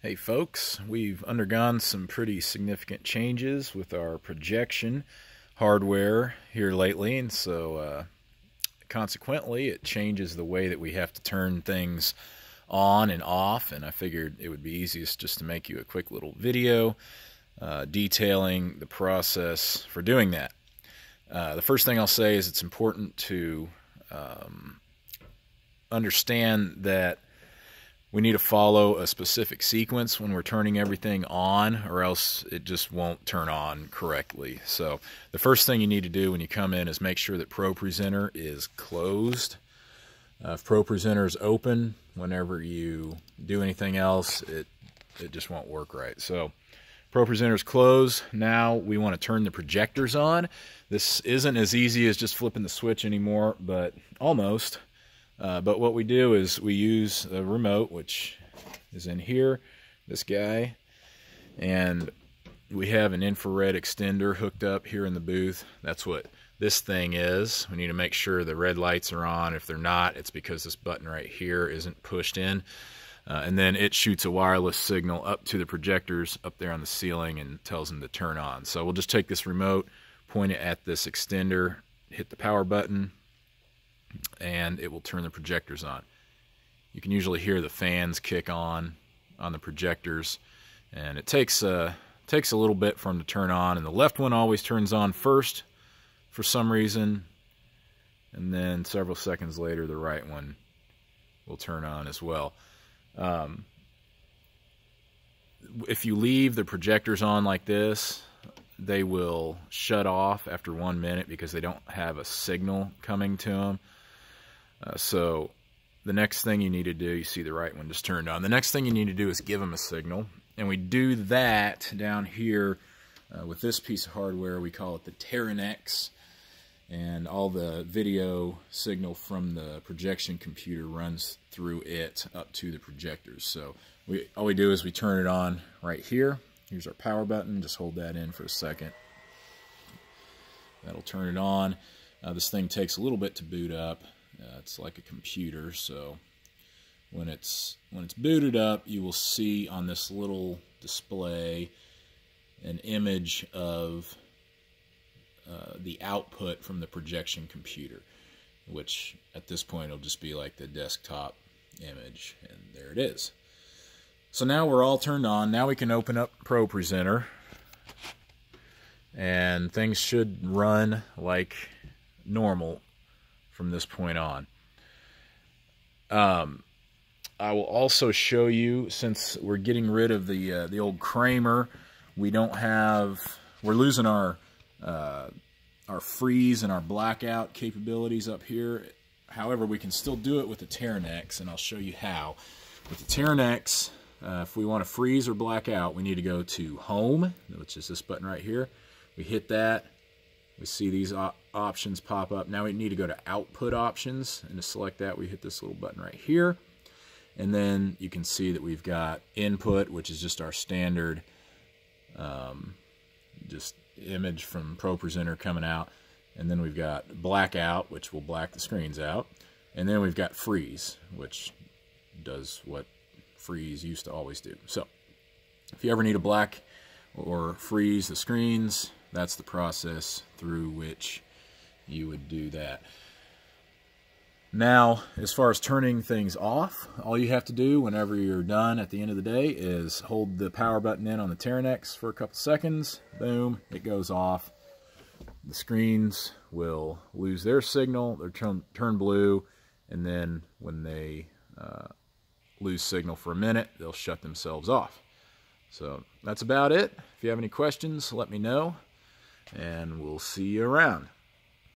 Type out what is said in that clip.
Hey folks, we've undergone some pretty significant changes with our projection hardware here lately, and so consequently it changes the way that we have to turn things on and off, and I figured it would be easiest just to make you a quick little video detailing the process for doing that. The first thing I'll say is it's important to understand that we need to follow a specific sequence when we're turning everything on, or else it just won't turn on correctly. So the first thing you need to do when you come in is make sure that ProPresenter is closed. If ProPresenter is open, whenever you do anything else, it just won't work right. So ProPresenter is closed. Now we want to turn the projectors on. This isn't as easy as just flipping the switch anymore, but almost. But what we do is we use the remote, which is in here, this guy, and we have an infrared extender hooked up here in the booth. That's what this thing is. We need to make sure the red lights are on. If they're not, it's because this button right here isn't pushed in. And then it shoots a wireless signal up to the projectors up there on the ceiling and tells them to turn on. So we'll just take this remote, point it at this extender, hit the power button, and it will turn the projectors on. You can usually hear the fans kick on the projectors, and it takes a little bit for them to turn on, and the left one always turns on first for some reason, and then several seconds later the right one will turn on as well. If you leave the projectors on like this, they will shut off after 1 minute because they don't have a signal coming to them. So the next thing you need to do, you see the right one just turned on. The next thing you need to do is give them a signal. And we do that down here with this piece of hardware. We call it the Teranex. And all the video signal from the projection computer runs through it up to the projectors. So all we do is we turn it on right here. Here's our power button. Just hold that in for a second. That'll turn it on. This thing takes a little bit to boot up. It's like a computer, so when it's booted up, you will see on this little display an image of the output from the projection computer, which at this point will just be like the desktop image, and there it is. So now we're all turned on. Now we can open up ProPresenter, and things should run like normal from this point on. I will also show you, since we're getting rid of the old Kramer, we're losing our freeze and our blackout capabilities up here. However, we can still do it with the Teranex, and I'll show you how. With the Teranex, if we want to freeze or black out, we need to go to Home, which is this button right here. We hit that. We see these options pop up. Now we need to go to Output Options, and to select that, we hit this little button right here. And then you can see that we've got Input, which is just our standard just image from ProPresenter coming out. And then we've got Blackout, which will black the screens out. And then we've got Freeze, which does what freeze used to always do. So if you ever need to black or freeze the screens, that's the process through which you would do that. Now, as far as turning things off, all you have to do whenever you're done at the end of the day is hold the power button in on the Teranex for a couple seconds. Boom, it goes off. The screens will lose their signal, they'll turn blue, and then when they lose signal for a minute, they'll shut themselves off. So that's about it. If you have any questions, let me know, and we'll see you around.